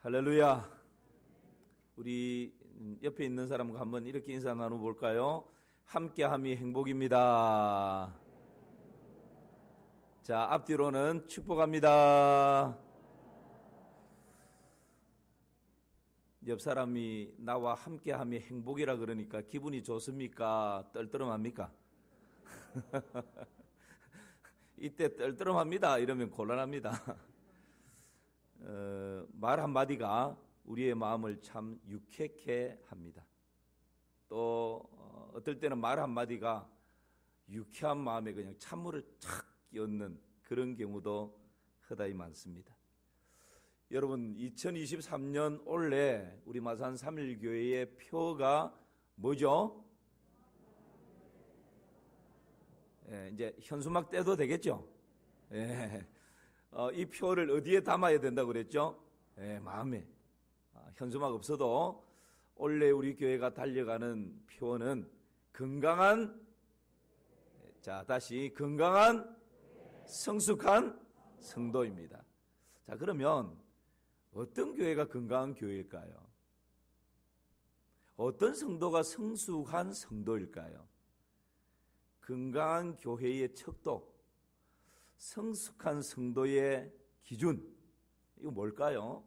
할렐루야. 우리 옆에 있는 사람과 한번 이렇게 인사 나눠볼까요? 함께함이 행복입니다. 자, 앞뒤로는 축복합니다. 옆 사람이 나와 함께함이 행복이라 그러니까 기분이 좋습니까? 떨떠름합니까? 이때 떨떠름합니다 이러면 곤란합니다. 말 한마디가 우리의 마음을 참 유쾌케 합니다. 또 어떨 때는 말 한마디가 유쾌한 마음에 그냥 찬물을 착 끼얹는 그런 경우도 허다히 많습니다. 여러분, 2023년 올해 우리 마산 3.1교회의 표가 뭐죠? 이제 현수막 떼도 되겠죠? 이 표를 어디에 담아야 된다고 그랬죠? 마음에. 현수막 없어도 원래 우리 교회가 달려가는 표는 건강한, 자, 다시 건강한 성숙한 성도입니다. 자, 그러면 어떤 교회가 건강한 교회일까요? 어떤 성도가 성숙한 성도일까요? 건강한 교회의 척도, 성숙한 성도의 기준, 이거 뭘까요?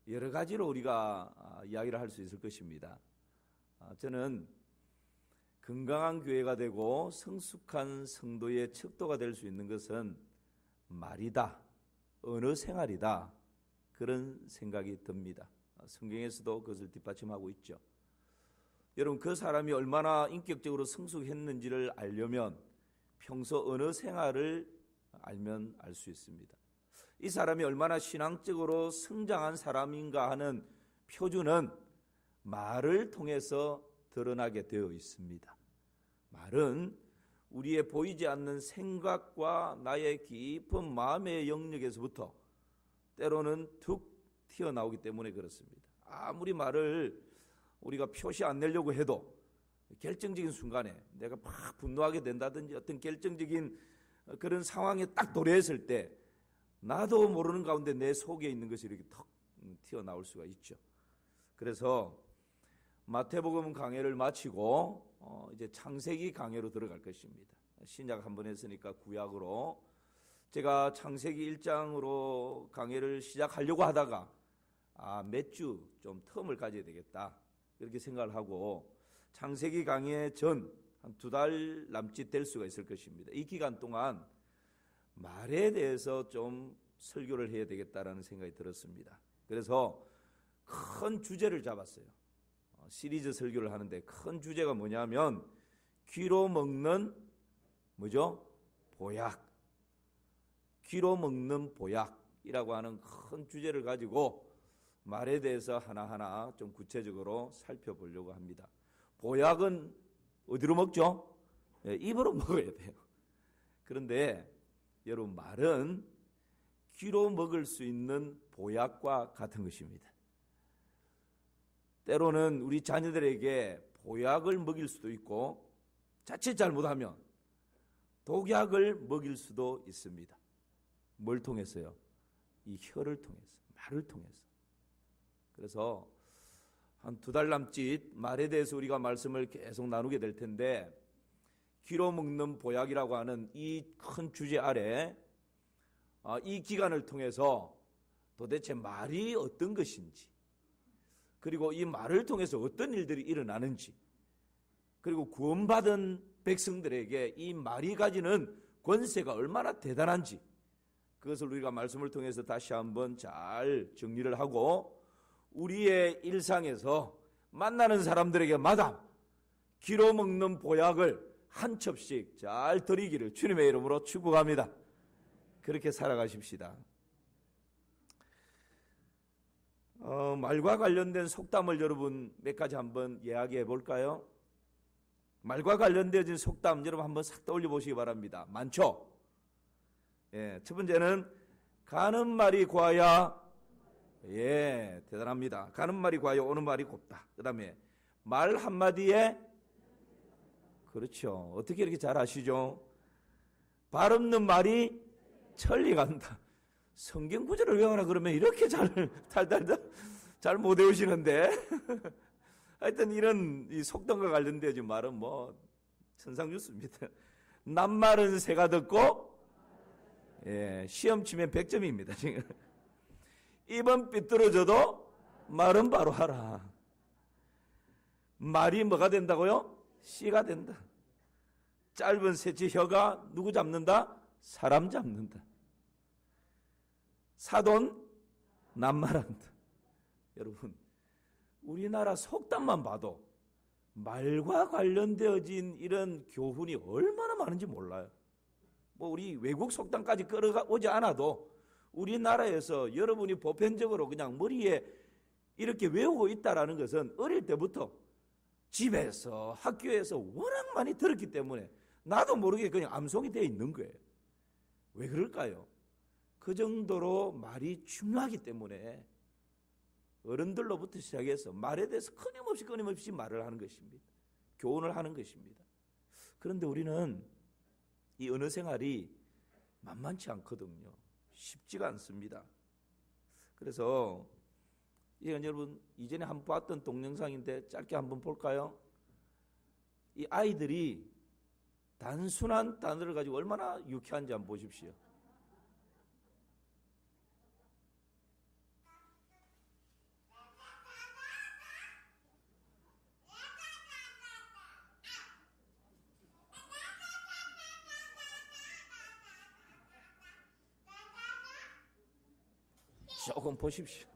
여러 가지로 우리가 이야기를 할 수 있을 것입니다. 저는 건강한 교회가 되고 성숙한 성도의 척도가 될 수 있는 것은 말이다, 언어 생활이다, 그런 생각이 듭니다. 성경에서도 그것을 뒷받침하고 있죠. 여러분, 그 사람이 얼마나 인격적으로 성숙했는지를 알려면 평소 언어 생활을 알면 알 수 있습니다. 이 사람이 얼마나 신앙적으로 성장한 사람인가 하는 표준은 말을 통해서 드러나게 되어 있습니다. 말은 우리의 보이지 않는 생각과 나의 깊은 마음의 영역에서부터 때로는 툭 튀어나오기 때문에 그렇습니다. 아무리 말을 우리가 표시 안 내려고 해도 결정적인 순간에 내가 막 분노하게 된다든지 어떤 결정적인 그런 상황에 딱 도래했을 때 나도 모르는 가운데 내 속에 있는 것이 이렇게 턱 튀어나올 수가 있죠. 그래서 마태복음 강해를 마치고 이제 창세기 강해로 들어갈 것입니다. 신약 한번 했으니까 구약으로 제가 창세기 1장으로 강해를 시작하려고 하다가 몇 주 좀 텀을 가져야 되겠다 이렇게 생각을 하고 창세기 강해 전 한 2달 남짓 될 수가 있을 것입니다. 이 기간 동안 말에 대해서 좀 설교를 해야 되겠다라는 생각이 들었습니다. 그래서 큰 주제를 잡았어요. 시리즈 설교를 하는데 큰 주제가 뭐냐면 귀로 먹는 뭐죠? 보약. 귀로 먹는 보약이라고 하는 큰 주제를 가지고 말에 대해서 하나하나 좀 구체적으로 살펴보려고 합니다. 보약은 어디로 먹죠? 입으로 먹어야 돼요. 그런데 여러분, 말은 귀로 먹을 수 있는 보약과 같은 것입니다. 때로는 우리 자녀들에게 보약을 먹일 수도 있고 자칫 잘못하면 독약을 먹일 수도 있습니다. 뭘 통해서요? 이 혀를 통해서, 말을 통해서. 그래서 한 2달 남짓 말에 대해서 우리가 말씀을 계속 나누게 될 텐데 귀로 먹는 보약이라고 하는 이 큰 주제 아래 이 기간을 통해서 도대체 말이 어떤 것인지, 그리고 이 말을 통해서 어떤 일들이 일어나는지, 그리고 구원받은 백성들에게 이 말이 가지는 권세가 얼마나 대단한지, 그것을 우리가 말씀을 통해서 다시 한번 잘 정리를 하고 우리의 일상에서 만나는 사람들에게 마다 귀로 먹는 보약을 한 첩씩 잘 드리기를 주님의 이름으로 축복합니다. 그렇게 살아가십시다. 말과 관련된 속담을 여러분 몇 가지 한번 이야기해 볼까요? 말과 관련된 속담 여러분 한번 싹 떠올려 보시기 바랍니다. 많죠? 첫 번째는 가는 말이 고와야, 대단합니다. 가는 말이 고와야 오는 말이 곱다. 그 다음에 말 한마디에, 그렇죠. 어떻게 이렇게 잘 아시죠? 발 없는 말이 천리 간다. 성경 구절을 외워라 그러면 이렇게 달달달 잘 못 외우시는데 하여튼 이런 이 속담과 관련된 말은 뭐 천상뉴스입니다. 낱말은 새가 듣고 시험 치면 100점입니다. 지금 입은 삐뚤어져도 말은 바로 하라. 말이 뭐가 된다고요? 씨가 된다. 짧은 새치 혀가 누구 잡는다? 사람 잡는다. 사돈 낱말한다. 여러분, 우리나라 속담만 봐도 말과 관련되어진 이런 교훈이 얼마나 많은지 몰라요. 뭐 우리 외국 속담까지 끌어오지 않아도 우리나라에서 여러분이 보편적으로 그냥 머리에 이렇게 외우고 있다라는 것은 어릴 때부터 집에서 학교에서 워낙 많이 들었기 때문에 나도 모르게 그냥 암송이 되어 있는 거예요. 왜 그럴까요? 그 정도로 말이 중요하기 때문에 어른들로부터 시작해서 말에 대해서 끊임없이 말을 하는 것입니다. 교훈을 하는 것입니다. 그런데 우리는 이 언어 생활이 만만치 않거든요. 쉽지가 않습니다. 그래서 이건 여러분 이전에 한번 봤던 동영상인데 짧게 한번 볼까요? 이 아이들이 단순한 단어를 가지고 얼마나 유쾌한지 한번 보십시오. 조금 보십시오.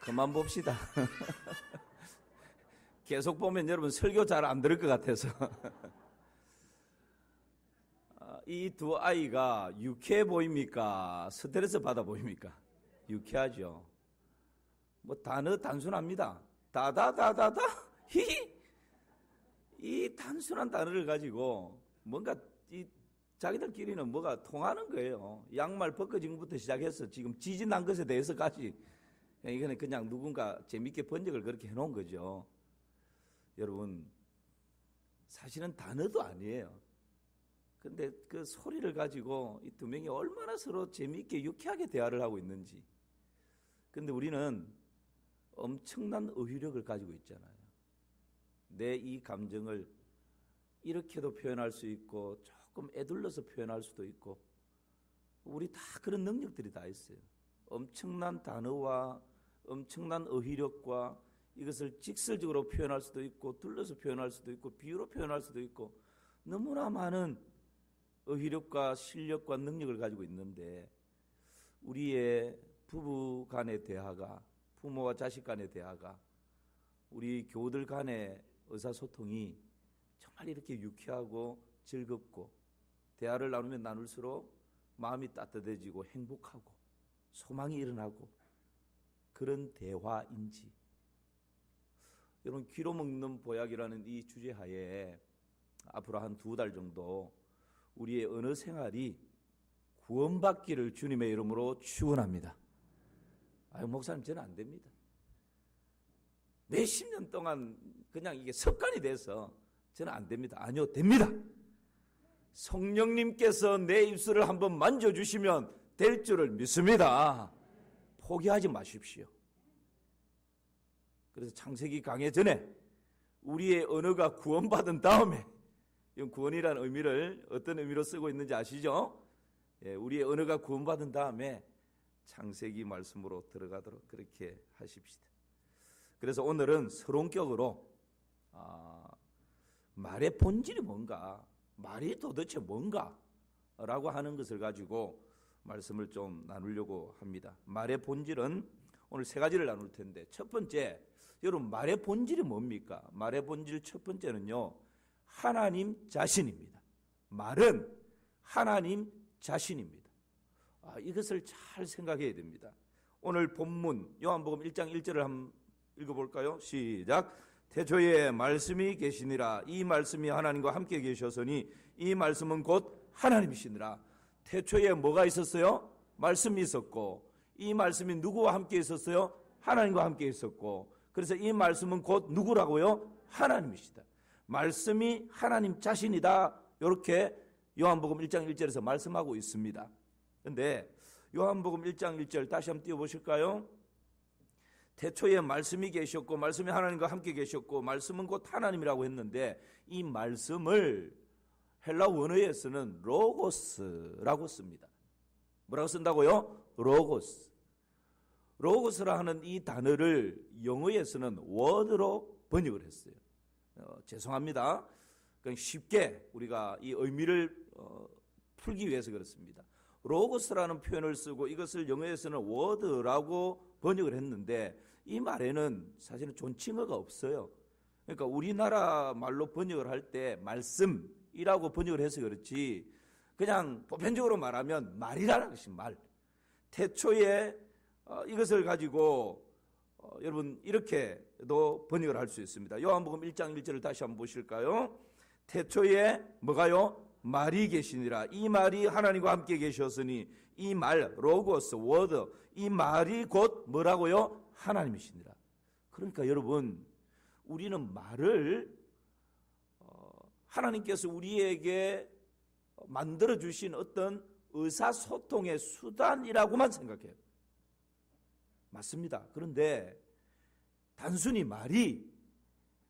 그만 봅시다. 계속 보면 여러분 설교 잘 안 들을 것 같아서. 이 두 아이가 유쾌해 보입니까? 스트레스 받아 보입니까? 유쾌하죠. 뭐 단어 단순합니다. 다다다다다 히히. 이 단순한 단어를 가지고 뭔가 이 자기들끼리는 뭐가 통하는 거예요. 양말 벗겨진 것부터 시작해서 지금 지진난 것에 대해서까지. 이거는 그냥 누군가 재밌게 번역을 그렇게 해놓은 거죠. 여러분, 사실은 단어도 아니에요. 근데 그 소리를 가지고 이 두 명이 얼마나 서로 재밌게 유쾌하게 대화를 하고 있는지. 근데 우리는 엄청난 어휘력을 가지고 있잖아요. 내 이 감정을 이렇게도 표현할 수 있고 조금 애둘러서 표현할 수도 있고 우리 다 그런 능력들이 다 있어요. 엄청난 단어와 엄청난 어휘력과 이것을 직설적으로 표현할 수도 있고 둘러서 표현할 수도 있고 비유로 표현할 수도 있고 너무나 많은 어휘력과 실력과 능력을 가지고 있는데 우리의 부부 간의 대화가 부모와 자식 간의 대화가 우리 교우들 간의 의사소통이 정말 이렇게 유쾌하고 즐겁고 대화를 나누면 나눌수록 마음이 따뜻해지고 행복하고 소망이 일어나고 그런 대화인지. 여러분 귀로 먹는 보약이라는 이 주제하에 앞으로 한 2달 정도 우리의 언어 생활이 구원받기를 주님의 이름으로 축원합니다. 아유 목사님 저는 안 됩니다. 몇십 년 동안 그냥 이게 습관이 돼서 저는 안 됩니다. 아니요 됩니다. 성령님께서 내 입술을 한번 만져주시면 될 줄을 믿습니다. 포기하지 마십시오. 그래서 창세기 강의 전에 우리의 언어가 구원받은 다음에, 이건 구원이라는 의미를 어떤 의미로 쓰고 있는지 아시죠? 예, 우리의 언어가 구원받은 다음에 창세기 말씀으로 들어가도록 그렇게 하십시다. 그래서 오늘은 서론격으로 말의 본질이 뭔가, 말이 도대체 뭔가 라고 하는 것을 가지고 말씀을 좀 나누려고 합니다. 말의 본질은 오늘 세 가지를 나눌 텐데, 첫 번째, 여러분 말의 본질이 뭡니까? 말의 본질 첫 번째는요, 하나님 자신입니다. 말은 하나님 자신입니다. 이것을 잘 생각해야 됩니다. 오늘 본문 요한복음 1장 1절을 한번 읽어볼까요? 시작. 태초에 말씀이 계시니라. 이 말씀이 하나님과 함께 계셨으니 이 말씀은 곧 하나님이시니라. 태초에 뭐가 있었어요? 말씀이 있었고, 이 말씀이 누구와 함께 있었어요? 하나님과 함께 있었고, 그래서 이 말씀은 곧 누구라고요? 하나님이시다. 말씀이 하나님 자신이다. 이렇게 요한복음 1장 1절에서 말씀하고 있습니다. 그런데 요한복음 1장 1절 다시 한번 띄워보실까요? 태초에 말씀이 계셨고 말씀이 하나님과 함께 계셨고 말씀은 곧 하나님이라고 했는데, 이 말씀을 헬라 원어에서는 로고스라고 씁니다. 뭐라고 쓴다고요? 로고스. 로고스라 하는 이 단어를 영어에서는 word로 번역을 했어요. 죄송합니다. 쉽게 우리가 이 의미를 풀기 위해서 그렇습니다. 로고스라는 표현을 쓰고 이것을 영어에서는 word라고 번역을 했는데, 이 말에는 사실은 존칭어가 없어요. 그러니까 우리나라 말로 번역을 할 때 말씀이라고 번역을 해서 그렇지, 그냥 보편적으로 말하면 말이라는 것이 말. 태초에 이것을 가지고 여러분 이렇게도 번역을 할 수 있습니다. 요한복음 1장 1절을 다시 한번 보실까요? 태초에 뭐가요? 말이 계시니라. 이 말이 하나님과 함께 계셨으니 이 말, 로고스, 워드, 이 말이 곧 뭐라고요? 하나님이시니라. 그러니까 여러분, 우리는 말을 하나님께서 우리에게 만들어주신 어떤 의사소통의 수단이라고만 생각해요. 맞습니다. 그런데 단순히 말이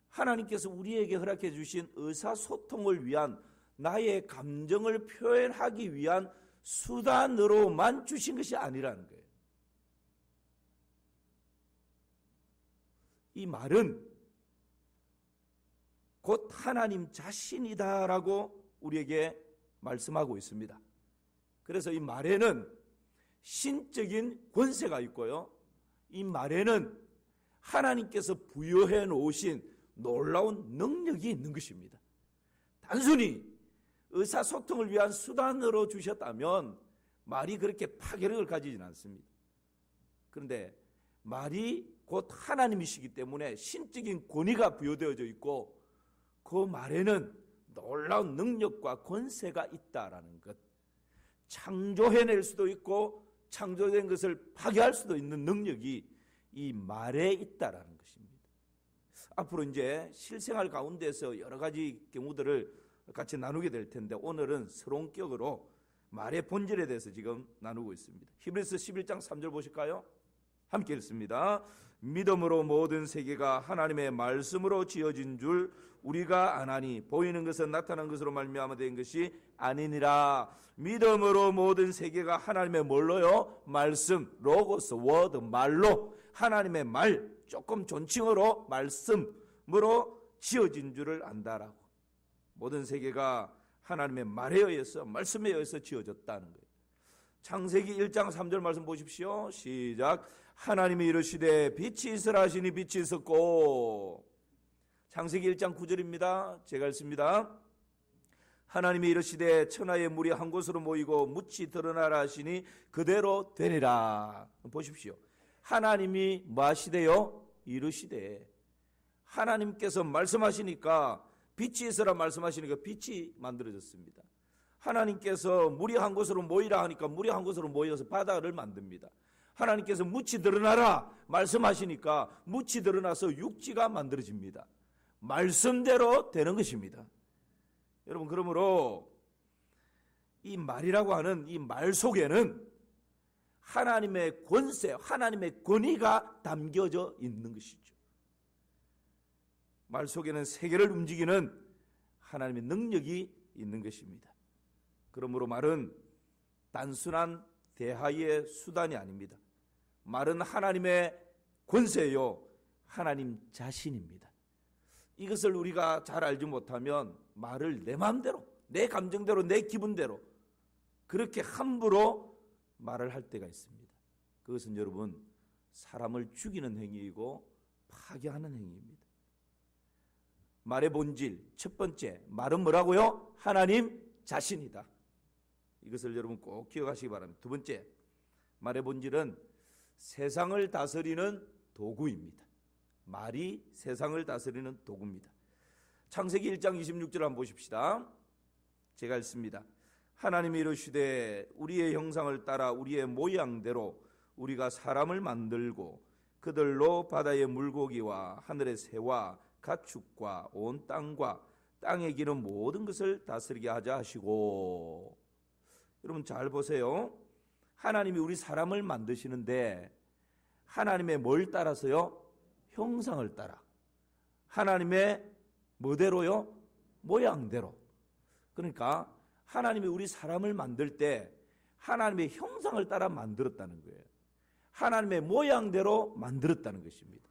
하나님께서 우리에게 허락해 주신 의사소통을 위한, 나의 감정을 표현하기 위한 수단으로만 주신 것이 아니라는 거예요. 이 말은 곧 하나님 자신이다라고 우리에게 말씀하고 있습니다. 그래서 이 말에는 신적인 권세가 있고요, 이 말에는 하나님께서 부여해 놓으신 놀라운 능력이 있는 것입니다. 단순히 의사소통을 위한 수단으로 주셨다면 말이 그렇게 파괴력을 가지진 않습니다. 그런데 말이 곧 하나님이시기 때문에 신적인 권위가 부여되어져 있고, 그 말에는 놀라운 능력과 권세가 있다라는 것, 창조해낼 수도 있고 창조된 것을 파괴할 수도 있는 능력이 이 말에 있다라는 것입니다. 앞으로 이제 실생활 가운데서 여러 가지 경우들을 같이 나누게 될 텐데, 오늘은 서론격으로 말의 본질에 대해서 지금 나누고 있습니다. 히브리서 11장 3절 보실까요? 함께 읽습니다. 믿음으로 모든 세계가 하나님의 말씀으로 지어진 줄 우리가 아나니 보이는 것은 나타난 것으로 말미암아 된 것이 아니니라. 믿음으로 모든 세계가 하나님의 뭘로요? 말씀, 로고스, 워드, 말로, 하나님의 말, 조금 존칭어로 말씀으로 지어진 줄을 안다라고. 모든 세계가 하나님의 말에 의해서, 말씀에 의해서 지어졌다는 거예요. 창세기 1장 3절 말씀 보십시오. 시작. 하나님이 이르시되 빛이 있으라 하시니 빛이 있었고. 창세기 1장 9절입니다. 제가 읽습니다. 하나님이 이르시되 천하의 물이 한 곳으로 모이고 묻이 드러나라 하시니 그대로 되리라. 보십시오. 하나님이 뭐 하시대요? 이르시되. 하나님께서 말씀하시니까, 빛이 있으라 말씀하시니까 빛이 만들어졌습니다. 하나님께서 물이 한 곳으로 모이라 하니까 물이 한 곳으로 모여서 바다를 만듭니다. 하나님께서 묻이 드러나라 말씀하시니까 묻이 드러나서 육지가 만들어집니다. 말씀대로 되는 것입니다. 여러분, 그러므로 이 말이라고 하는 이 말 속에는 하나님의 권세, 하나님의 권위가 담겨져 있는 것이죠. 말 속에는 세계를 움직이는 하나님의 능력이 있는 것입니다. 그러므로 말은 단순한 대화의 수단이 아닙니다. 말은 하나님의 권세요, 하나님 자신입니다. 이것을 우리가 잘 알지 못하면 말을 내 마음대로, 내 감정대로, 내 기분대로 그렇게 함부로 말을 할 때가 있습니다. 그것은 여러분 사람을 죽이는 행위이고 파괴하는 행위입니다. 말의 본질, 첫 번째, 말은 뭐라고요? 하나님 자신이다. 이것을 여러분 꼭 기억하시기 바랍니다. 두 번째, 말의 본질은 세상을 다스리는 도구입니다. 말이 세상을 다스리는 도구입니다. 창세기 1장 26절 한번 보십시다. 제가 읽습니다. 하나님이 이르시되 우리의 형상을 따라 우리의 모양대로 우리가 사람을 만들고 그들로 바다의 물고기와 하늘의 새와 가축과 온 땅과 땅에 기는 모든 것을 다스리게 하자 하시고. 여러분 잘 보세요. 하나님이 우리 사람을 만드시는데 하나님의 뭘 따라서요? 형상을 따라. 하나님의 뭐대로요? 모양대로. 그러니까 하나님이 우리 사람을 만들 때 하나님의 형상을 따라 만들었다는 거예요. 하나님의 모양대로 만들었다는 것입니다.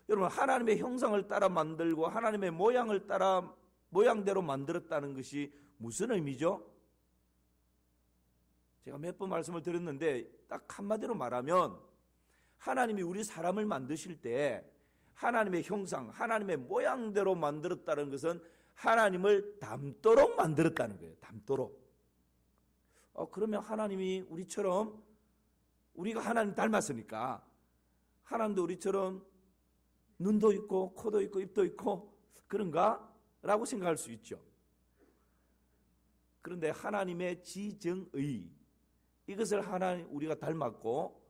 여러분 하나님의 형상을 따라 만들고 하나님의 모양을 따라 모양대로 만들었다는 것이 무슨 의미죠? 제가 몇 번 말씀을 드렸는데 딱 한마디로 말하면 하나님이 우리 사람을 만드실 때 하나님의 형상, 하나님의 모양대로 만들었다는 것은 하나님을 닮도록 만들었다는 거예요. 닮도록. 그러면 하나님이 우리처럼, 우리가 하나님 닮았으니까 하나님도 우리처럼 눈도 있고 코도 있고 입도 있고 그런가? 라고 생각할 수 있죠. 그런데 하나님의 지정의, 이것을 하나님 우리가 닮았고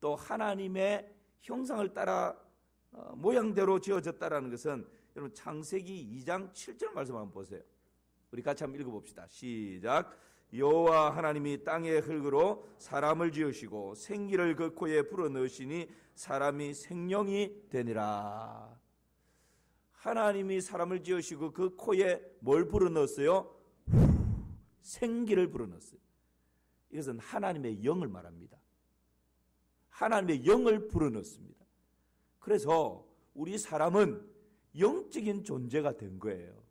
또 하나님의 형상을 따라 모양대로 지어졌다라는 것은 여러분 창세기 2장 7절 말씀 한번 보세요. 우리 같이 한번 읽어봅시다. 시작. 여호와 하나님이 땅의 흙으로 사람을 지으시고 생기를 그 코에 불어넣으시니 사람이 생명이 되니라. 하나님이 사람을 지으시고 그 코에 뭘 불어넣었어요? 생기를 불어넣었어요. 이것은 하나님의 영을 말합니다. 하나님의 영을 불어넣습니다. 그래서 우리 사람은 영적인 존재가 된 거예요.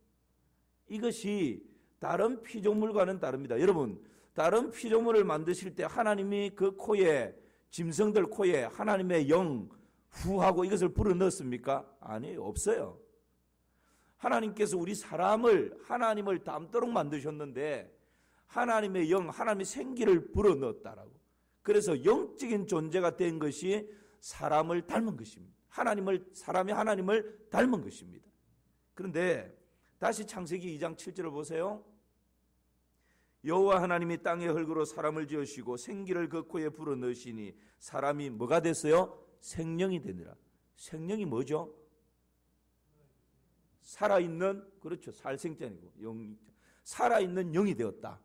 이것이 다른 피조물과는 다릅니다. 여러분, 다른 피조물을 만드실 때 하나님이 그 코에, 짐승들 코에 하나님의 영 후하고 이것을 불어넣습니까? 아니에요. 없어요. 하나님께서 우리 사람을 하나님을 닮도록 만드셨는데 하나님의 영, 하나님의 생기를 불어넣었다라고. 그래서 영적인 존재가 된 것이 사람을 닮은 것입니다. 사람이 하나님을 닮은 것입니다. 그런데 다시 창세기 2장 7절을 보세요. 여호와 하나님이 땅의 흙으로 사람을 지으시고 생기를 그 코에 불어넣으시니 사람이 뭐가 됐어요? 생명이 되니라. 생명이 뭐죠? 살아있는, 그렇죠, 살생자이고 살아있는 영이 되었다.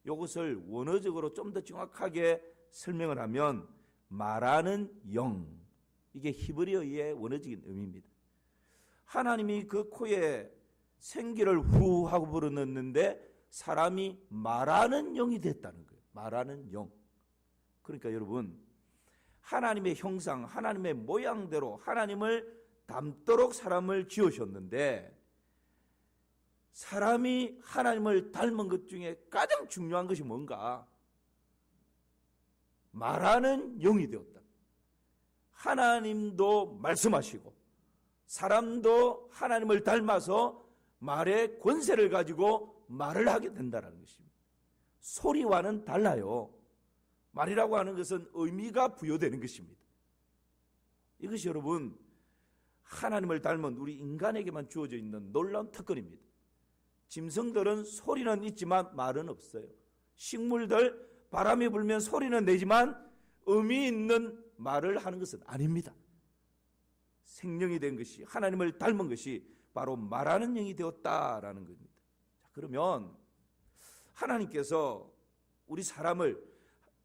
이것을 원어적으로 좀 더 정확하게 설명을 하면 말하는 영, 이게 히브리어의 원어적인 의미입니다. 하나님이 그 코에 생기를 후 하고 불어넣는데 사람이 말하는 영이 됐다는 거예요. 말하는 영. 그러니까 여러분, 하나님의 형상, 하나님의 모양대로 하나님을 닮도록 사람을 지으셨는데 사람이 하나님을 닮은 것 중에 가장 중요한 것이 뭔가? 말하는 영이 되었다. 하나님도 말씀하시고 사람도 하나님을 닮아서 말의 권세를 가지고 말을 하게 된다는 것입니다. 소리와는 달라요. 말이라고 하는 것은 의미가 부여되는 것입니다. 이것이 여러분 하나님을 닮은 우리 인간에게만 주어져 있는 놀라운 특권입니다. 짐승들은 소리는 있지만 말은 없어요. 식물들 바람이 불면 소리는 내지만 의미 있는 말을 하는 것은 아닙니다. 생명이 된 것이, 하나님을 닮은 것이 바로 말하는 영이 되었다라는 겁니다. 자, 그러면 하나님께서 우리 사람을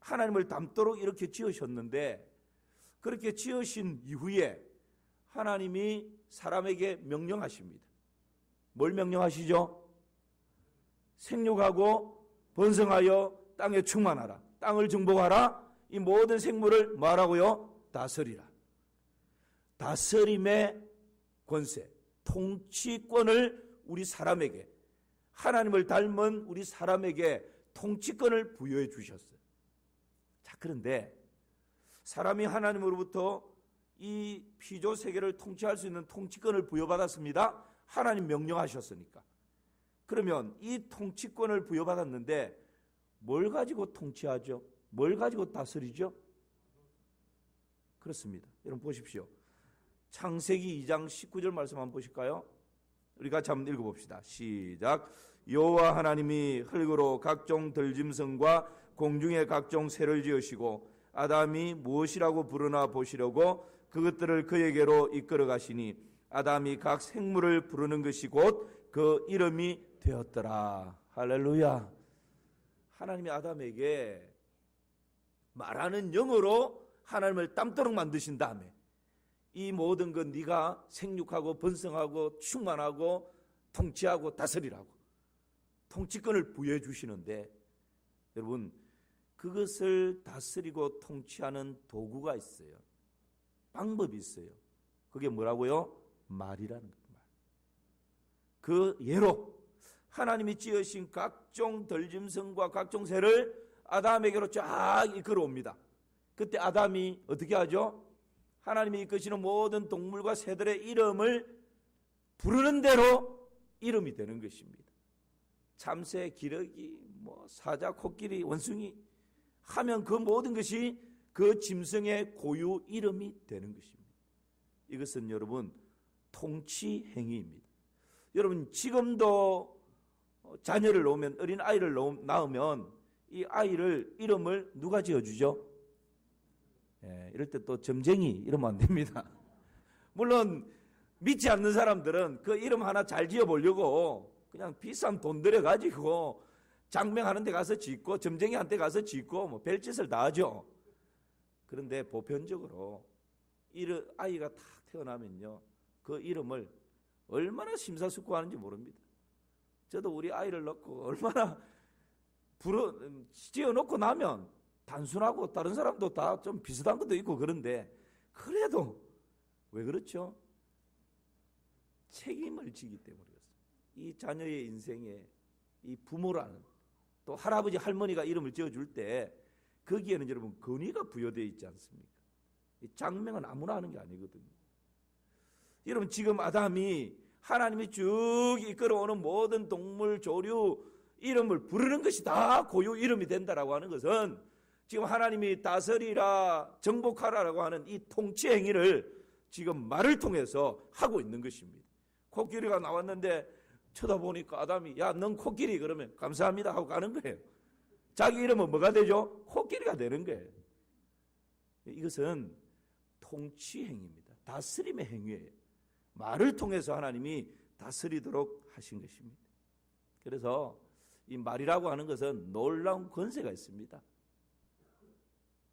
하나님을 닮도록 이렇게 지으셨는데, 그렇게 지으신 이후에 하나님이 사람에게 명령하십니다. 뭘 명령하시죠? 생육하고 번성하여 땅에 충만하라. 땅을 정복하라. 이 모든 생물을 뭐하라고요? 다스리라. 다스림의 권세, 통치권을 우리 사람에게, 하나님을 닮은 우리 사람에게 통치권을 부여해 주셨어요. 자, 그런데 사람이 하나님으로부터 이 피조 세계를 통치할 수 있는 통치권을 부여받았습니다. 하나님 명령하셨으니까. 그러면 이 통치권을 부여받았는데 뭘 가지고 통치하죠? 뭘 가지고 다스리죠? 그렇습니다. 여러분 보십시오. 창세기 2장 19절 말씀 한번 보실까요? 우리가 한번 읽어봅시다. 시작. 여호와 하나님이 흙으로 각종 들짐승과 공중의 각종 새를 지으시고 아담이 무엇이라고 부르나 보시려고 그것들을 그에게로 이끌어 가시니 아담이 각 생물을 부르는 것이 곧 그 이름이 되었더라. 할렐루야. 하나님이 아담에게 말하는 영어로 하나님을 닮도록 만드신 다음에 이 모든 건 네가 생육하고 번성하고 충만하고 통치하고 다스리라고 통치권을 부여해 주시는데, 여러분 그것을 다스리고 통치하는 도구가 있어요. 방법이 있어요. 그게 뭐라고요? 말이라는 거예요. 말. 그 예로 하나님이 지으신 각종 들짐승과 각종 새를 아담에게로 쫙 이끌어 옵니다. 그때 아담이 어떻게 하죠? 하나님이 이끄시는 모든 동물과 새들의 이름을 부르는 대로 이름이 되는 것입니다. 참새, 기러기, 사자, 코끼리, 원숭이 하면 그 모든 것이 그 짐승의 고유 이름이 되는 것입니다. 이것은 여러분 통치 행위입니다. 여러분 지금도 자녀를 낳으면, 어린 아이를 낳으면 이 아이를 이름을 누가 지어주죠? 이럴 때 또 점쟁이 이러면 안 됩니다. 물론 믿지 않는 사람들은 그 이름 하나 잘 지어보려고 그냥 비싼 돈 들여가지고 장명하는 데 가서 짓고 점쟁이한테 가서 짓고 별짓을 다 하죠. 그런데 보편적으로 아이가 딱 태어나면요, 그 이름을 얼마나 심사숙고하는지 모릅니다. 저도 우리 아이를 낳고 얼마나 지어놓고 나면 단순하고 다른 사람도 다 좀 비슷한 것도 있고 그런데, 그래도 왜 그렇죠? 책임을 지기 때문에 그렇습니다. 이 자녀의 인생에 이 부모라는, 또 할아버지 할머니가 이름을 지어줄 때 거기에는 여러분 권위가 부여되어 있지 않습니까? 이 장명은 아무나 하는 게 아니거든요. 여러분 지금 아담이 하나님이 쭉 이끌어오는 모든 동물 조류 이름을 부르는 것이 다 고유 이름이 된다라고 하는 것은 지금 하나님이 다스리라 정복하라라고 하는 이 통치 행위를 지금 말을 통해서 하고 있는 것입니다. 코끼리가 나왔는데 쳐다보니까 아담이 야, 넌 코끼리, 그러면 감사합니다 하고 가는 거예요. 자기 이름은 뭐가 되죠? 코끼리가 되는 거예요. 이것은 통치 행위입니다. 다스림의 행위예요. 말을 통해서 하나님이 다스리도록 하신 것입니다. 그래서 이 말이라고 하는 것은 놀라운 권세가 있습니다.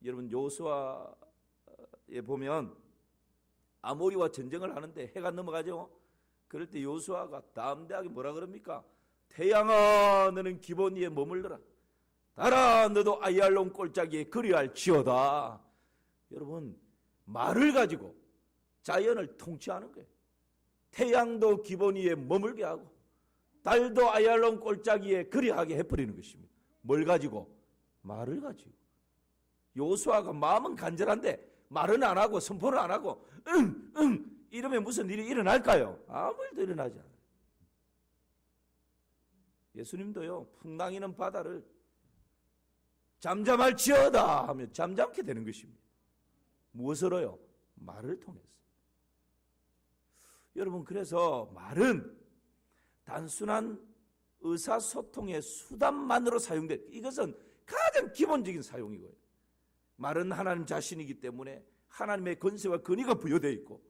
여러분 여호수아에 보면 아모리와 전쟁을 하는데 해가 넘어가죠. 그럴 때 여호수아가 담대하게 뭐라 그럽니까? 태양아 너는 기본 위에 머물러라. 달아 너도 아이알론 꼴짝이에 그리할지어다. 여러분 말을 가지고 자연을 통치하는 거예요. 태양도 기본 위에 머물게 하고 달도 아이알론 꼴짝이에 그리하게 해버리는 것입니다. 뭘 가지고? 말을 가지고. 여호수아가 마음은 간절한데 말은 안 하고 선포는 안 하고 이러면 무슨 일이 일어날까요? 아무 일도 일어나지 않아요. 예수님도요, 풍랑이는 바다를 잠잠할지어다 하면 잠잠게 되는 것입니다. 무엇으로요? 말을 통해서. 여러분 그래서 말은 단순한 의사소통의 수단만으로 사용된, 이것은 가장 기본적인 사용이고요. 말은 하나님 자신이기 때문에 하나님의 권세와 권위가 부여되어 있고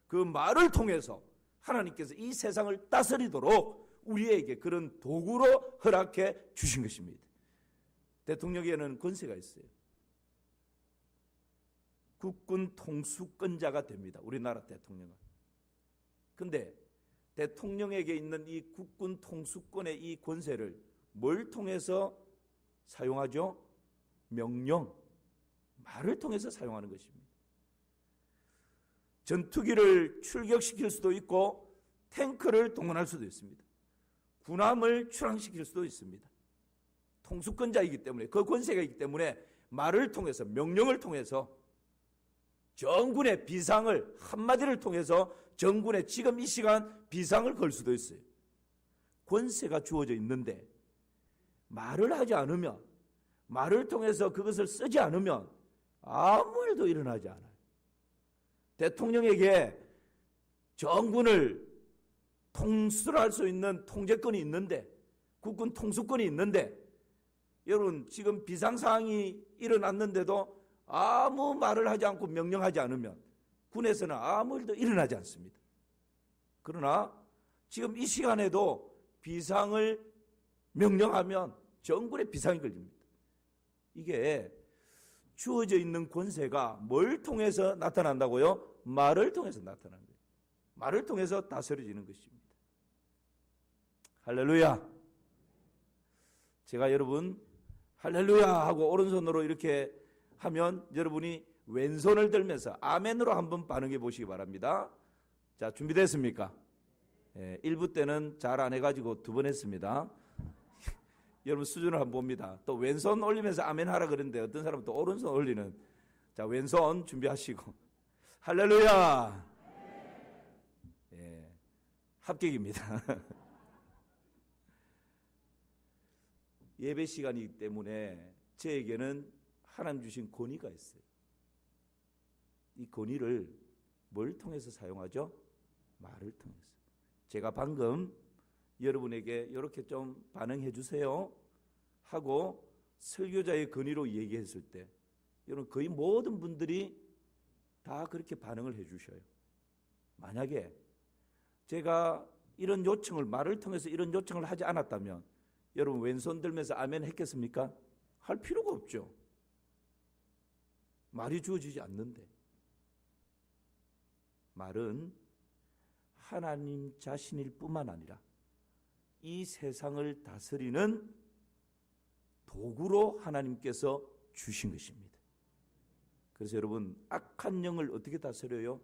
그 말을 통해서 하나님께서 이 세상을 다스리도록 우리에게 그런 도구로 허락해 주신 것입니다. 대통령에게는 권세가 있어요. 국군 통수권자가 됩니다. 우리나라 대통령은. 근데 대통령에게 있는 이 국군 통수권의 이 권세를 뭘 통해서 사용하죠? 명령, 말을 통해서 사용하는 것입니다. 전투기를 출격시킬 수도 있고 탱크를 동원할 수도 있습니다. 군함을 출항시킬 수도 있습니다. 통수권자이기 때문에, 그 권세가 있기 때문에 말을 통해서, 명령을 통해서 정군의 비상을, 한마디를 통해서 정군의 지금 이 시간 비상을 걸 수도 있어요. 권세가 주어져 있는데 말을 하지 않으면, 말을 통해서 그것을 쓰지 않으면 아무 일도 일어나지 않아요. 대통령에게 정군을 통수할 수 있는 통제권이 있는데, 국군 통수권이 있는데, 여러분 지금 비상상황이 일어났는데도 아무 말을 하지 않고 명령하지 않으면 군에서는 아무 일도 일어나지 않습니다. 그러나 지금 이 시간에도 비상을 명령하면 정군의 비상이 걸립니다. 이게 주어져 있는 권세가 뭘 통해서 나타난다고요? 말을 통해서 나타나는 거예요. 말을 통해서 다스려지는 것입니다. 할렐루야. 제가 여러분 할렐루야 하고 오른손으로 이렇게 하면 여러분이 왼손을 들면서 아멘으로 한번 반응해 보시기 바랍니다. 자, 준비됐습니까? 1부 때는 잘 안 해가지고 2번 했습니다. 여러분 수준을 한번 봅니다. 또 왼손 올리면서 아멘 하라 그랬는데 어떤 사람은 또 오른손 올리는. 자, 왼손 준비하시고 할렐루야. 합격입니다. 예배 시간이기 때문에 저에게는 하나님 주신 권위가 있어요. 이 권위를 뭘 통해서 사용하죠? 말을 통해서. 제가 방금 여러분에게 이렇게 좀 반응해 주세요 하고 설교자의 권위로 얘기했을 때 여러분 거의 모든 분들이 다 그렇게 반응을 해 주셔요. 만약에 제가 이런 요청을, 말을 통해서 이런 요청을 하지 않았다면 여러분 왼손 들면서 아멘 했겠습니까? 할 필요가 없죠. 말이 주어지지 않는데. 말은 하나님 자신일 뿐만 아니라 이 세상을 다스리는 도구로 하나님께서 주신 것입니다. 그래서 여러분 악한 영을 어떻게 다스려요?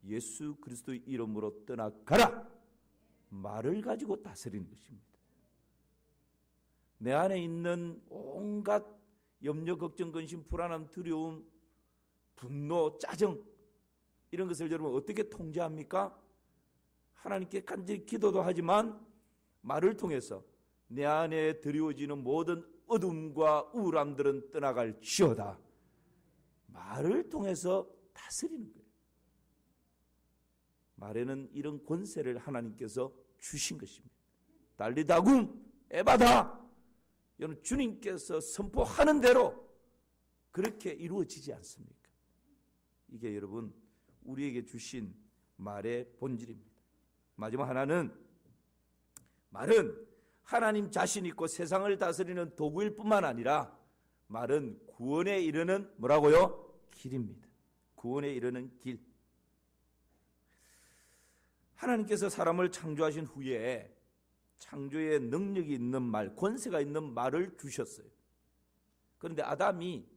예수 그리스도의 이름으로 떠나가라! 말을 가지고 다스리는 것입니다. 내 안에 있는 온갖 염려, 걱정, 근심, 불안함, 두려움, 분노, 짜증 이런 것을 여러분 어떻게 통제합니까? 하나님께 간절히 기도도 하지만 말을 통해서 내 안에 드리워지는 모든 어둠과 우울함들은 떠나갈지어다. 말을 통해서 다스리는 거예요. 말에는 이런 권세를 하나님께서 주신 것입니다. 달리다굼 에바다. 여러분 주님께서 선포하는 대로 그렇게 이루어지지 않습니까? 이게 여러분 우리에게 주신 말의 본질입니다. 마지막 하나는 말은 하나님 자신 있고 세상을 다스리는 도구일 뿐만 아니라 말은 구원에 이르는 뭐라고요? 길입니다. 구원에 이르는 길. 하나님께서 사람을 창조하신 후에 창조의 능력이 있는 말, 권세가 있는 말을 주셨어요. 그런데 아담이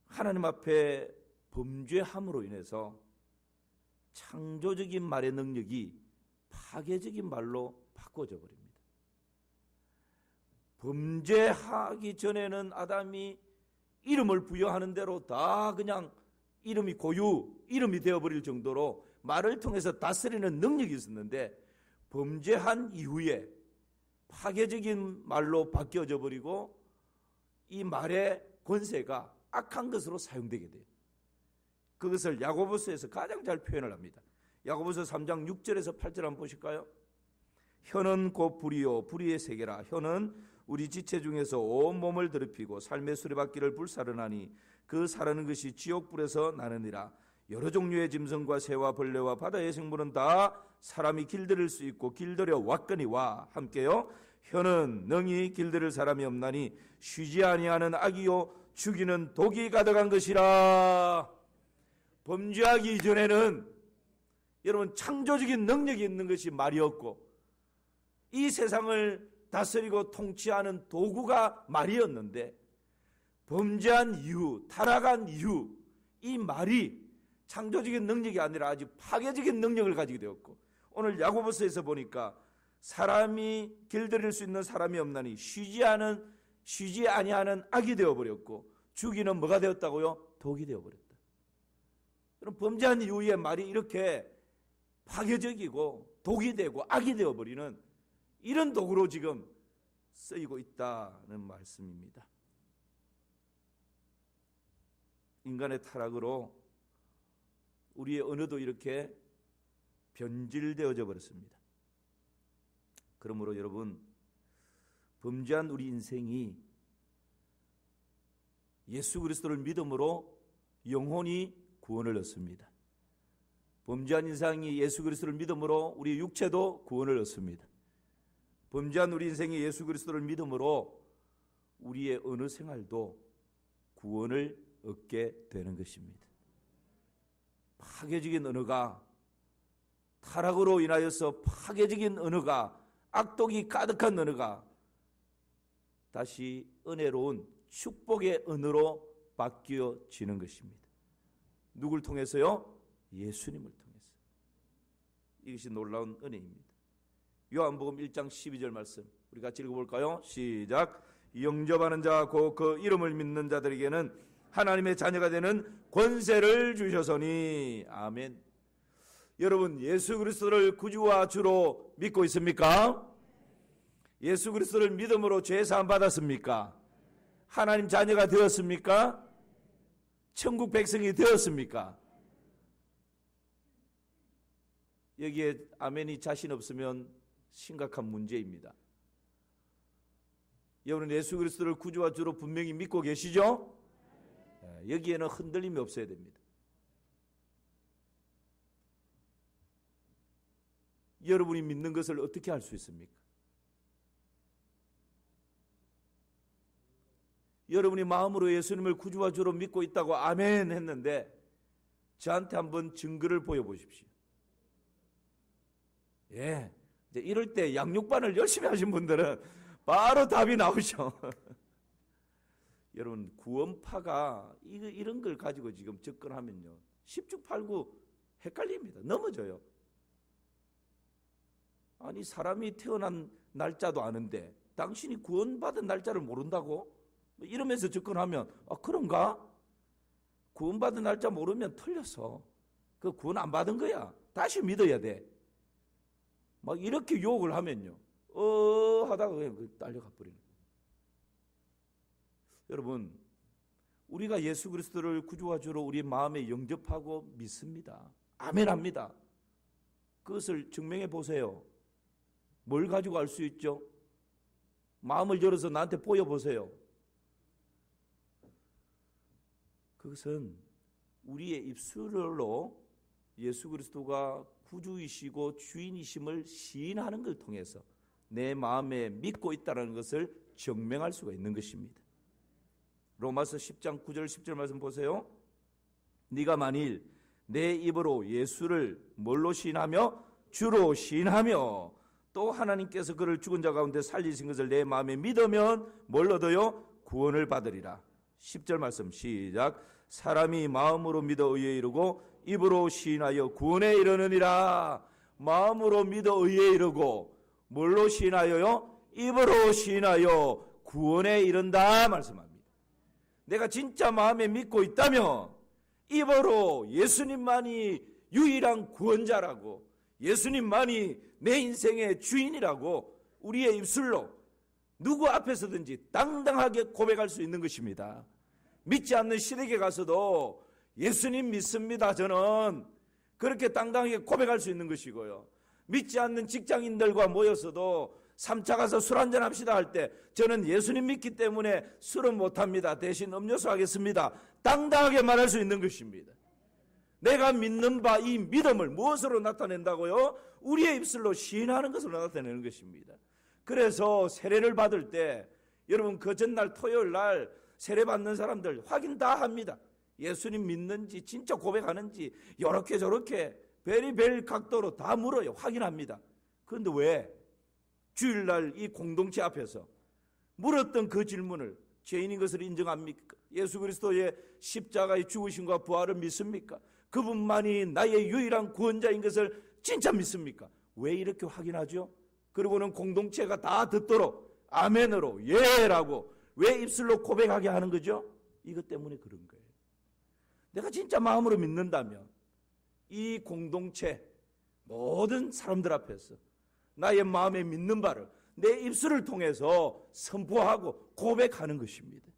하나님 앞에 범죄함으로 인해서 창조적인 말의 능력이 파괴적인 말로 바꿔져 버립니다. 범죄하기 전에는 아담이 이름을 부여하는 대로 다 그냥 이름이 이름이 되어버릴 정도로 말을 통해서 다스리는 능력이 있었는데 범죄한 이후에 파괴적인 말로 바뀌어져 버리고 이 말의 권세가 악한 것으로 사용되게 돼요. 그것을 야고보서에서 가장 잘 표현을 합니다. 야고보서 3장 6절에서 8절 한번 보실까요? 혀는 곧 불이요 불의의 세계라. 혀는 우리 지체 중에서 온 몸을 더럽히고 삶의 수레바퀴를 불사르나니 그 사르는 것이 지옥불에서 나느니라. 여러 종류의 짐승과 새와 벌레와 바다의 생물은 다 사람이 길들일 수 있고 길들여 왔거니와 함께요. 혀는 능히 길들일 사람이 없나니 쉬지 아니하는 악이요 죽이는 독이 가득한 것이라. 범죄하기 이전에는 여러분 창조적인 능력이 있는 것이 말이었고, 이 세상을 다스리고 통치하는 도구가 말이었는데, 범죄한 이후, 타락한 이후 이 말이 창조적인 능력이 아니라 아주 파괴적인 능력을 가지게 되었고, 오늘 야고보서에서 보니까 사람이 길들일 수 있는 사람이 없나니 쉬지 아니하는 악이 되어버렸고, 죽이는 뭐가 되었다고요? 독이 되어버렸다. 그럼 범죄한 이후의 말이 이렇게 파괴적이고 독이 되고 악이 되어버리는 이런 도구로 지금 쓰이고 있다는 말씀입니다. 인간의 타락으로 우리의 언어도 이렇게 변질되어져 버렸습니다. 그러므로 여러분, 범죄한 우리 인생이 예수 그리스도를 믿음으로 영혼이 구원을 얻습니다. 범죄한 인생이 예수 그리스도를 믿음으로 우리 육체도 구원을 얻습니다. 범죄한 우리 인생이 예수 그리스도를 믿음으로 우리의 언어 생활도 구원을 얻게 되는 것입니다. 파괴적인 언어가, 타락으로 인하여서 파괴적인 언어가, 악독이 가득한 언어가 다시 은혜로운 축복의 언어로 바뀌어지는 것입니다. 누굴 통해서요? 예수님을 통해서. 이것이 놀라운 은혜입니다. 요한복음 1장 12절 말씀 우리 같이 읽어볼까요? 시작. 영접하는 자 곧 그 이름을 믿는 자들에게는 하나님의 자녀가 되는 권세를 주셔서니. 아멘. 여러분, 예수 그리스도를 구주와 주로 믿고 있습니까? 예수 그리스도를 믿음으로 죄 사함 받았습니까? 하나님 자녀가 되었습니까? 천국 백성이 되었습니까? 여기에 아멘이 자신 없으면 심각한 문제입니다. 여러분, 예수 그리스도를 구주와 주로 분명히 믿고 계시죠? 여기에는 흔들림이 없어야 됩니다. 여러분이 믿는 것을 어떻게 알 수 있습니까? 여러분이 마음으로 예수님을 구주와 주로 믿고 있다고 아멘 했는데 저한테 한번 증거를 보여보십시오. 예, 이제 이럴 때 양육반을 열심히 하신 분들은 바로 답이 나오죠. 여러분, 구원파가 이런 걸 가지고 지금 접근하면요, 십죽팔구 헷갈립니다. 넘어져요. 아니, 사람이 태어난 날짜도 아는데 당신이 구원받은 날짜를 모른다고? 이러면서 접근하면 그런가? 구원받은 날짜 모르면 틀렸어. 그 구원 안 받은 거야. 다시 믿어야 돼. 막 이렇게 유혹을 하면요, 하다가 그냥 딸려가 버리는 거예요. 여러분, 우리가 예수 그리스도를 구주와 주로 우리 마음에 영접하고 믿습니다. 아멘합니다. 그것을 증명해 보세요. 뭘 가지고 알 수 있죠? 마음을 열어서 나한테 보여보세요. 그것은 우리의 입술로 예수 그리스도가 구주이시고 주인이심을 시인하는 걸 통해서 내 마음에 믿고 있다는 것을 증명할 수가 있는 것입니다. 로마서 10장 9절 10절 말씀 보세요. 네가 만일 내 입으로 예수를 뭘로 시인하며? 주로 시인하며 또 하나님께서 그를 죽은 자 가운데 살리신 것을 내 마음에 믿으면 뭘 얻어요? 구원을 받으리라. 10절 말씀 시작. 사람이 마음으로 믿어 의에 이르고 입으로 시인하여 구원에 이르느니라. 마음으로 믿어 의에 이르고 뭘로 시인하여요? 입으로 시인하여 구원에 이른다 말씀합니다. 내가 진짜 마음에 믿고 있다면 입으로 예수님만이 유일한 구원자라고, 예수님만이 내 인생의 주인이라고 우리의 입술로 누구 앞에서든지 당당하게 고백할 수 있는 것입니다. 믿지 않는 시댁에 가서도 예수님 믿습니다, 저는 그렇게 당당하게 고백할 수 있는 것이고요. 믿지 않는 직장인들과 모여서도 3차 가서 술 한잔 합시다 할 때 저는 예수님 믿기 때문에 술은 못합니다, 대신 음료수 하겠습니다, 당당하게 말할 수 있는 것입니다. 내가 믿는 바 이 믿음을 무엇으로 나타낸다고요? 우리의 입술로 시인하는 것으로 나타내는 것입니다. 그래서 세례를 받을 때 여러분, 그 전날 토요일 날 세례받는 사람들 확인 다 합니다. 예수님 믿는지 진짜 고백하는지 이렇게 저렇게 별의별 각도로 다 물어요. 확인합니다. 그런데 왜 주일날 이 공동체 앞에서 물었던 그 질문을 죄인인 것을 인정합니까? 예수 그리스도의 십자가의 죽으심과 부활을 믿습니까? 그분만이 나의 유일한 구원자인 것을 진짜 믿습니까? 왜 이렇게 확인하죠? 그리고는 공동체가 다 듣도록 아멘으로 예라고 왜 입술로 고백하게 하는 거죠? 이것 때문에 그런 거예요. 내가 진짜 마음으로 믿는다면 이 공동체 모든 사람들 앞에서 나의 마음에 믿는 바를 내 입술을 통해서 선포하고 고백하는 것입니다.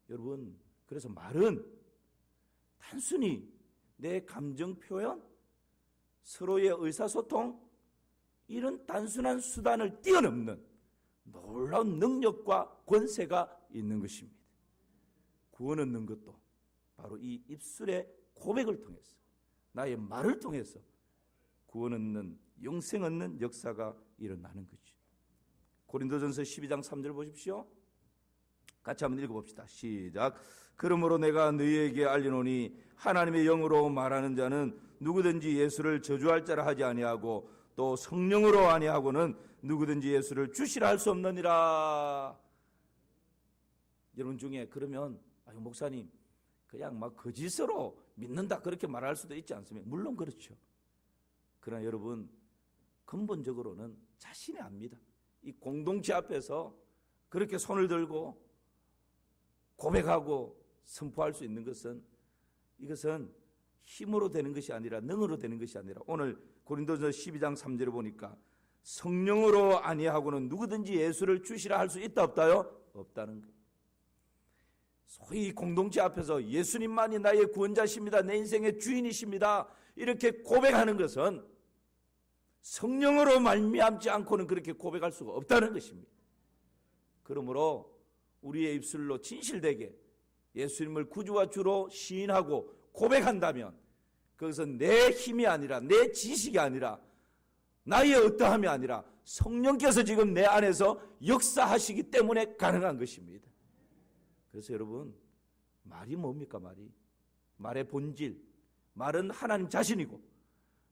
여러분, 그래서 말은 단순히 내 감정 표현, 서로의 의사소통, 이런 단순한 수단을 뛰어넘는 놀라운 능력과 권세가 있는 것입니다. 구원 얻는 것도 바로 이 입술의 고백을 통해서, 나의 말을 통해서 구원 얻는, 영생 얻는 역사가 일어나는 거죠. 고린도전서 12장 3절 보십시오. 같이 한번 읽어봅시다. 시작. 그러므로 내가 너희에게 알리노니 하나님의 영으로 말하는 자는 누구든지 예수를 저주할 자라 하지 아니하고 또 성령으로 아니하고는 누구든지 예수를 주시라 할 수 없느니라. 여러분 중에 그러면 목사님 그냥 막 거짓으로 믿는다 그렇게 말할 수도 있지 않습니까? 물론 그렇죠. 그러나 여러분 근본적으로는 자신이 압니다. 이 공동체 앞에서 그렇게 손을 들고 고백하고 선포할 수 있는 것은, 이것은 힘으로 되는 것이 아니라 능으로 되는 것이 아니라, 오늘 고린도전서 12장 3절에 보니까 성령으로 아니하고는 누구든지 예수를 주시라 할 수 있다 없다요? 없다는 거예요. 소위 공동체 앞에서 예수님만이 나의 구원자십니다, 내 인생의 주인이십니다, 이렇게 고백하는 것은 성령으로 말미암지 않고는 그렇게 고백할 수가 없다는 것입니다. 그러므로 우리의 입술로 진실되게 예수님을 구주와 주로 시인하고 고백한다면 그것은 내 힘이 아니라, 내 지식이 아니라, 나의 어떠함이 아니라 성령께서 지금 내 안에서 역사하시기 때문에 가능한 것입니다. 그래서 여러분, 말이 뭡니까? 말의 본질, 말은 하나님 자신이고,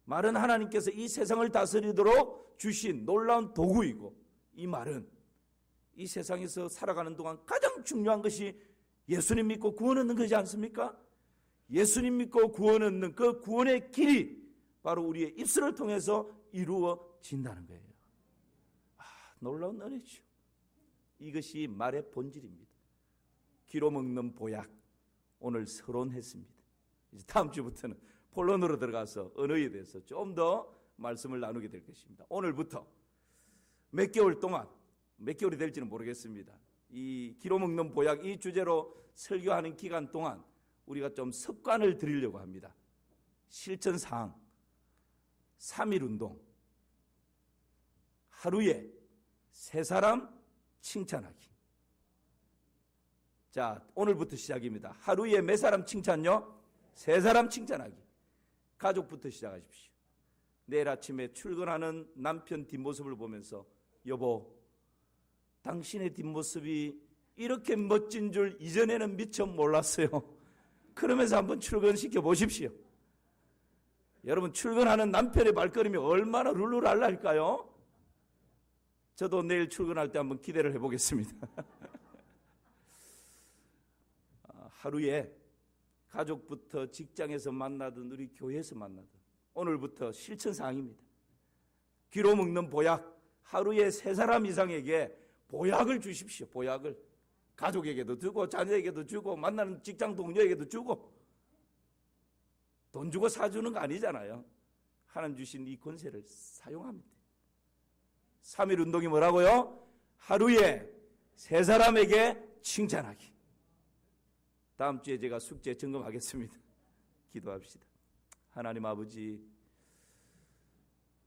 말은 하나님께서 이 세상을 다스리도록 주신 놀라운 도구이고, 이 말은 이 세상에서 살아가는 동안 가장 중요한 것이 예수님 믿고 구원 얻는 거지 않습니까? 예수님 믿고 구원 얻는 그 구원의 길이 바로 우리의 입술을 통해서 이루어진다는 거예요. 놀라운 은혜죠. 이것이 말의 본질입니다. 귀로 먹는 보약, 오늘 서론했습니다. 이제 다음 주부터는 본론으로 들어가서 언어에 대해서 좀 더 말씀을 나누게 될 것입니다. 오늘부터 몇 개월 동안, 몇 개월이 될지는 모르겠습니다. 이 귀로 먹는 보약, 이 주제로 설교하는 기간 동안 우리가 좀 습관을 들이려고 합니다. 실천사항, 3일 운동, 하루에 3사람 칭찬하기. 자, 오늘부터 시작입니다. 하루에 몇 사람 칭찬요? 3사람 칭찬하기. 가족부터 시작하십시오. 내일 아침에 출근하는 남편 뒷모습을 보면서, 여보, 당신의 뒷모습이 이렇게 멋진 줄 이전에는 미처 몰랐어요. 그러면서 한번 출근시켜 보십시오. 여러분, 출근하는 남편의 발걸음이 얼마나 룰루랄랄까요? 저도 내일 출근할 때 한번 기대를 해보겠습니다. 하루에 가족부터 직장에서 만나든 우리 교회에서 만나든 오늘부터 실천사항입니다. 귀로 먹는 보약, 하루에 3사람 이상에게 보약을 주십시오. 보약을 가족에게도 주고 자녀에게도 주고 만나는 직장 동료에게도 주고. 돈 주고 사주는 거 아니잖아요. 하나님 주신 이 권세를 사용합니다. 3일 운동이 뭐라고요? 하루에 3사람에게 칭찬하기. 다음 주에 제가 숙제 점검하겠습니다. 기도합시다. 하나님 아버지,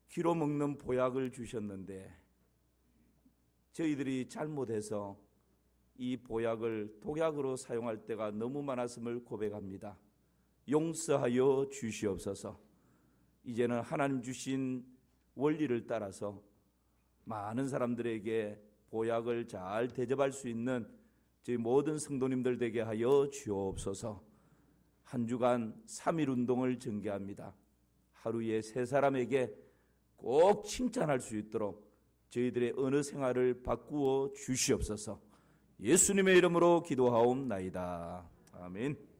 귀로 먹는 보약을 주셨는데 저희들이 잘못해서 이 보약을 독약으로 사용할 때가 너무 많았음을 고백합니다. 용서하여 주시옵소서. 이제는 하나님 주신 원리를 따라서 많은 사람들에게 보약을 잘 대접할 수 있는 저희 모든 성도님들 되게 하여 주옵소서. 한 주간 3.1 운동을 전개합니다. 하루에 3사람에게 꼭 칭찬할 수 있도록 저희들의 언어 생활을 바꾸어 주시옵소서. 예수님의 이름으로 기도하옵나이다. 아멘.